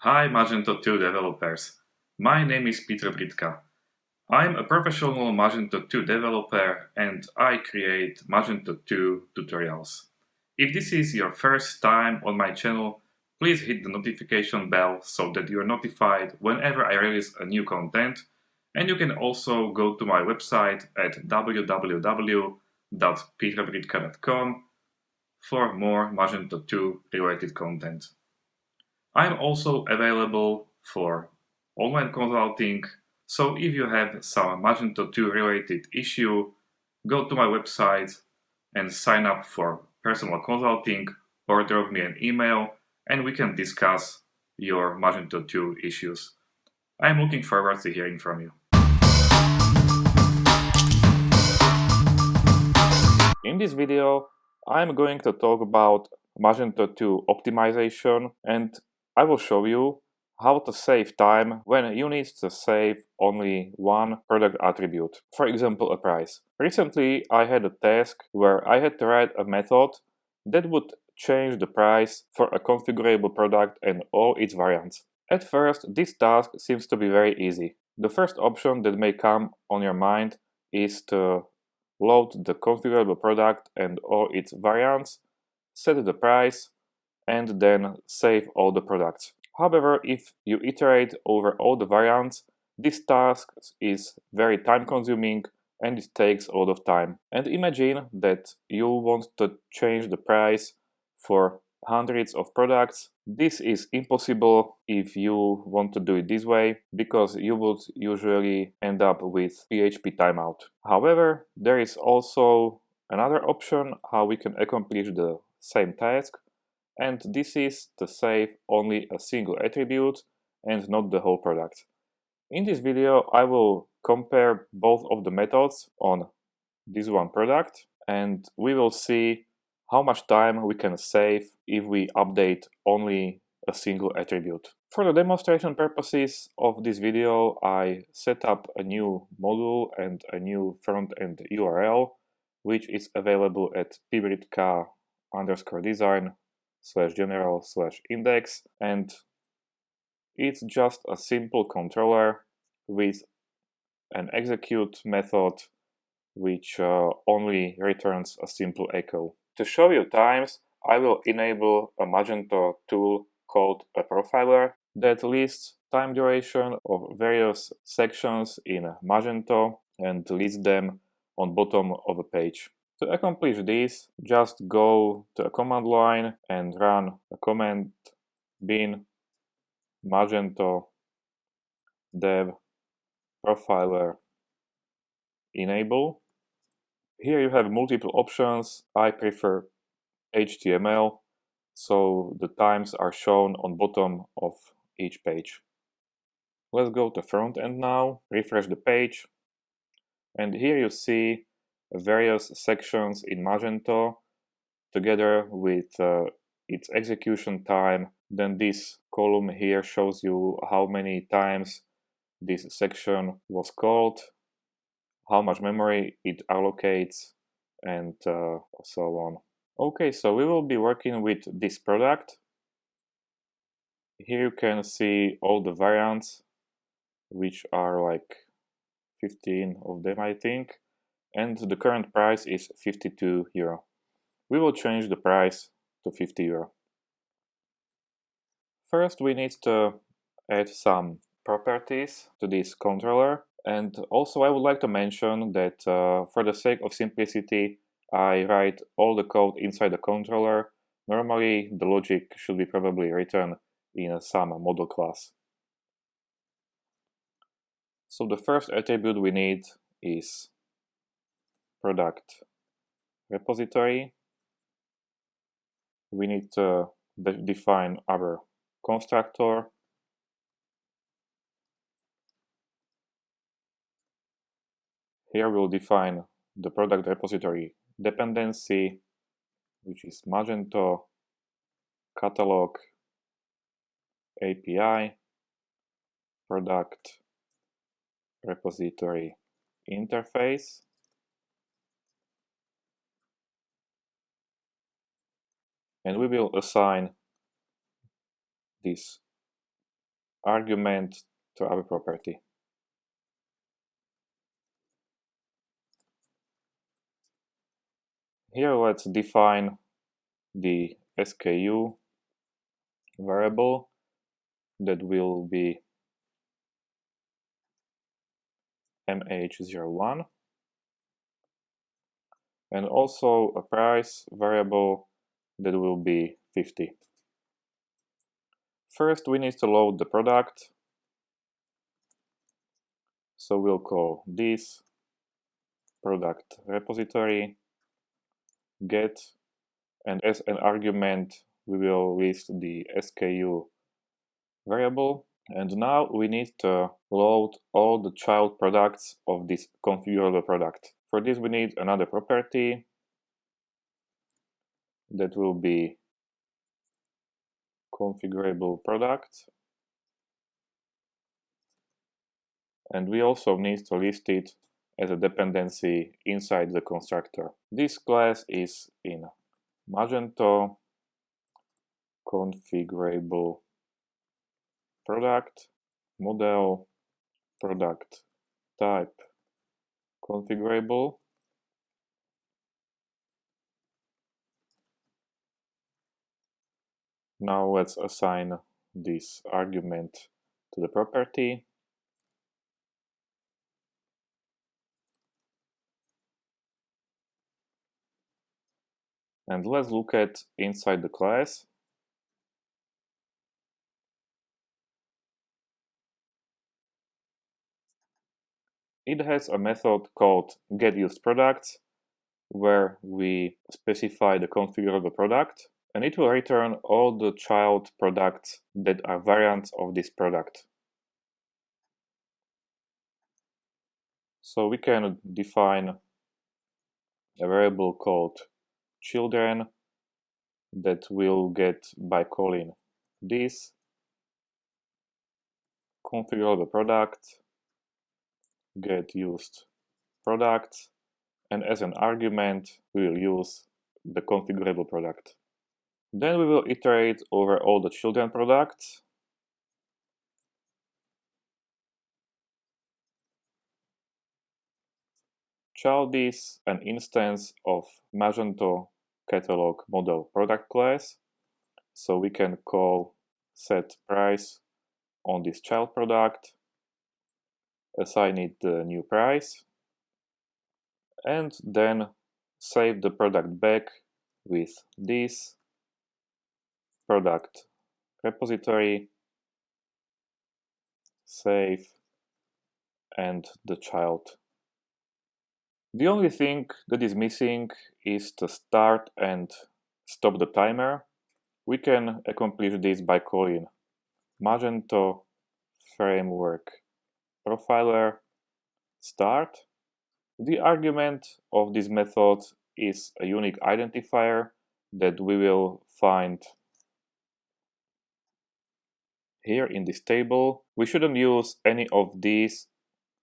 Hi Magento 2 developers. My name is Peter Britka. I'm a professional Magento 2 developer and I create Magento 2 tutorials. If this is your first time on my channel, please hit the notification bell so that you are notified whenever I release a new content, and you can also go to my website at www.peterbritka.com for more Magento 2 related content. I'm also available for online consulting, so if you have some Magento 2 related issue, go to my website and sign up for personal consulting or drop me an email and we can discuss your Magento 2 issues. I'm looking forward to hearing from you. In this video, I'm going to talk about Magento 2 optimization, and I will show you how to save time when you need to save only one product attribute, for example a price. Recently I had a task where I had to write a method that would change the price for a configurable product and all its variants. At first, this task seems to be very easy. The first option that may come on your mind is to load the configurable product and all its variants, set the price, and then save all the products. However, if you iterate over all the variants, this task is very time consuming and it takes a lot of time. And imagine that you want to change the price for hundreds of products. This is impossible if you want to do it this way, because you would usually end up with PHP timeout. However, there is also another option how we can accomplish the same task, and this is to save only a single attribute and not the whole product. In this video, I will compare both of the methods on this one product, and we will see how much time we can save if we update only a single attribute. For the demonstration purposes of this video, I set up a new module and a new front-end URL, which is available at pbritka_design/general/index, and it's just a simple controller with an execute method which only returns a simple echo. To show you times, I will enable a Magento tool called a profiler that lists time duration of various sections in Magento and lists them on bottom of a page. To accomplish this, just go to a command line and run a command bin Magento dev profiler enable. Here you have multiple options. I prefer HTML, so the times are shown on bottom of each page. Let's go to front end now, refresh the page, and here you see various sections in Magento together with its execution time. Then this column here shows you how many times this section was called, how much memory it allocates, and so on. Okay, so we will be working with this product. Here you can see all the variants, which are like 15 of them, I think, and the current price is 52 euro. We will change the price to 50 euro. First, we need to add some properties to this controller, and also I would like to mention that for the sake of simplicity, I write all the code inside the controller. Normally, the logic should be probably written in some model class. So the first attribute we need is product repository. We need to define our constructor. Here we'll define the product repository dependency, which is Magento catalog API product repository interface. And we will assign this argument to our property. Here let's define the SKU variable that will be mh01, and also a price variable that will be 50. First we need to load the product, so we'll call this product repository get, and as an argument we will list the SKU variable. And now we need to load all the child products of this configurable product. For this we need another property that will be configurable product, and we also need to list it as a dependency inside the constructor. This class is in Magento configurable product model product type configurable. Now let's assign this argument to the property. And let's look at inside the class. It has a method called getUsedProducts, where we specify the configurable product, and it will return all the child products that are variants of this product. So we can define a variable called children that will get by calling this configurable product get used products, and as an argument we will use the configurable product. Then we will iterate over all the children products. Child is an instance of Magento catalog model product class, so we can call set price on this child product, assign it the new price, and then save the product back with this product repository, save, and the child. The only thing that is missing is to start and stop the timer. We can accomplish this by calling Magento framework profiler start. The argument of this method is a unique identifier that we will find here in this table. We shouldn't use any of these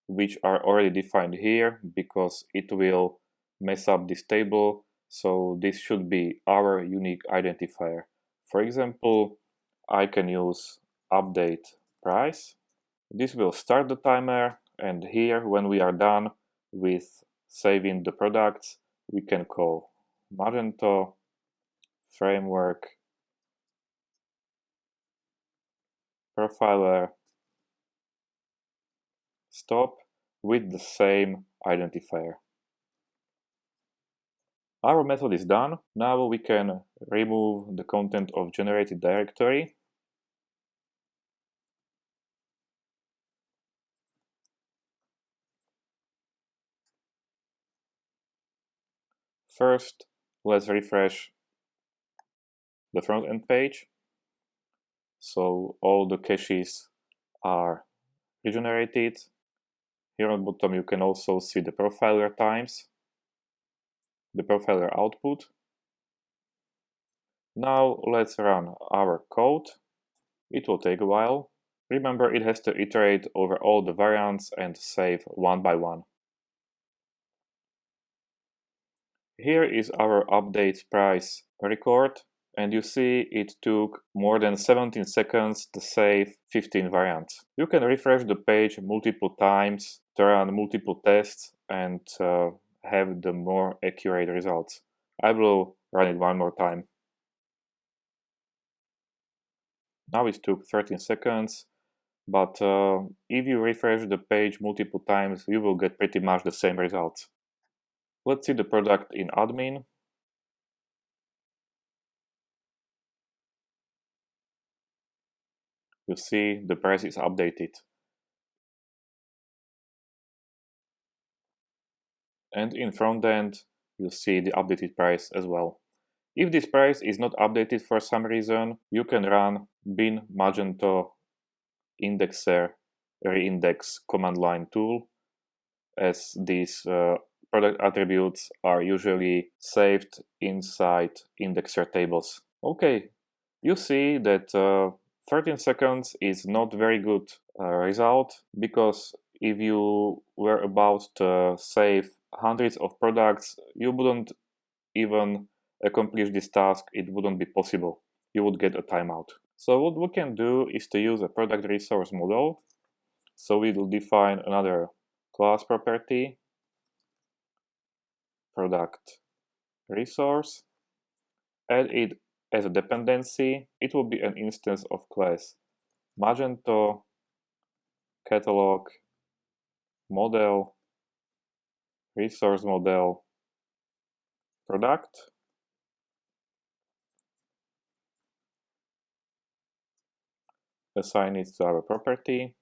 which are already defined here, because it will mess up this table. So this should be our unique identifier. For example, I can use update price. This will start the timer, and here when we are done with saving the products, we can call Magento framework profiler stop with the same identifier. Our method is done. Now we can remove the content of generated directory. First, let's refresh the front-end page. So all the caches are regenerated. Here on the bottom you can also see the profiler times, the profiler output. Now let's run our code. It will take a while. Remember, it has to iterate over all the variants and save one by one. Here is our update price record. And you see it took more than 17 seconds to save 15 variants. You can refresh the page multiple times to run multiple tests and have the more accurate results. I will run it one more time. Now it took 13 seconds, but if you refresh the page multiple times, you will get pretty much the same results. Let's see the product in admin. You see the price is updated. And in front end, you see the updated price as well. If this price is not updated for some reason, you can run bin Magento indexer reindex command line tool, as these product attributes are usually saved inside indexer tables. Okay, you see that 13 seconds is not very good result, because if you were about to save hundreds of products, you wouldn't even accomplish this task. It wouldn't be possible. You would get a timeout. So what we can do is to use a product resource model. So we will define another class property, product resource, add it as a dependency. It will be an instance of class Magento catalog model resource model product. Assign it to our property.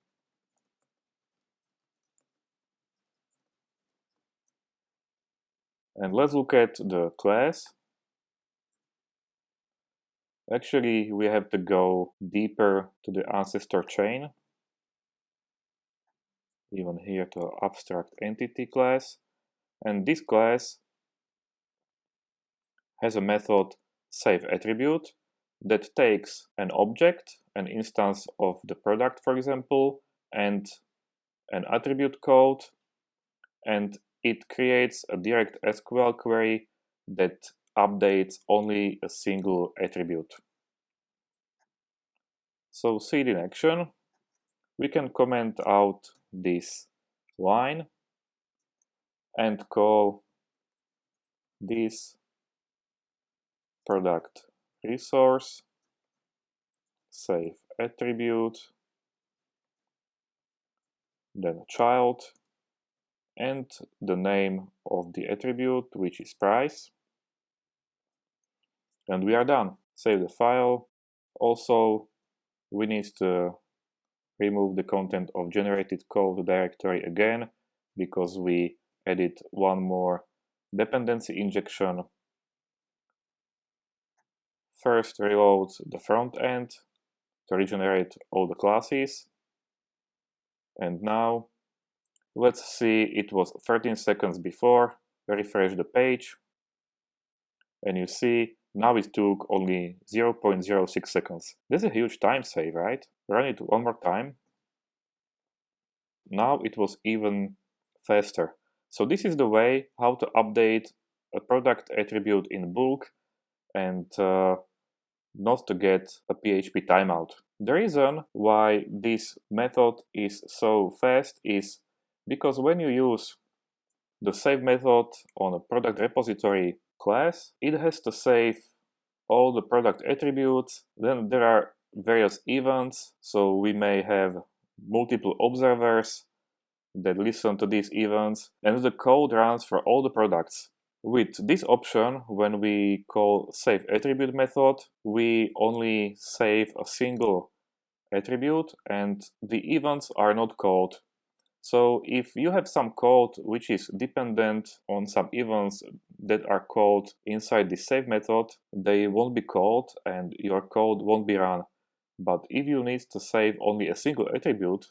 And let's look at the class. Actually, we have to go deeper to the ancestor chain, even here to abstract entity class. And this class has a method save attribute that takes an object, an instance of the product, for example, and an attribute code, and it creates a direct SQL query that updates only a single attribute. So see it in action. We can comment out this line and call this product resource save attribute, then child, and the name of the attribute, which is price. And we are done. Save the file. Also, we need to remove the content of generated code directory again, because we added one more dependency injection. First, reload the front end to regenerate all the classes. And now, let's see, it was 13 seconds before. Refresh the page. And you see, now it took only 0.06 seconds. That's a huge time save, right? Run it one more time. Now it was even faster. So this is the way how to update a product attribute in bulk and not to get a PHP timeout. The reason why this method is so fast is because when you use the save method on a product repository class, it has to save all the product attributes. Then there are various events, so we may have multiple observers that listen to these events, and the code runs for all the products. With this option, when we call save attribute method, we only save a single attribute and the events are not called. So if you have some code which is dependent on some events that are called inside the save method, they won't be called and your code won't be run. But if you need to save only a single attribute,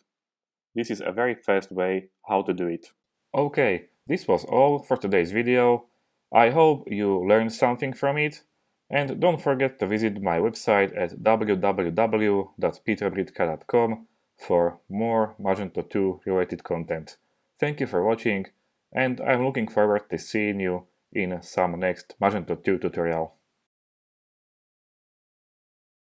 this is a very fast way how to do it. Okay, this was all for today's video. I hope you learned something from it, and don't forget to visit my website at www.peterbritka.com for more Magento 2 related content. Thank you for watching, and I'm looking forward to seeing you in some next Magento 2 tutorial.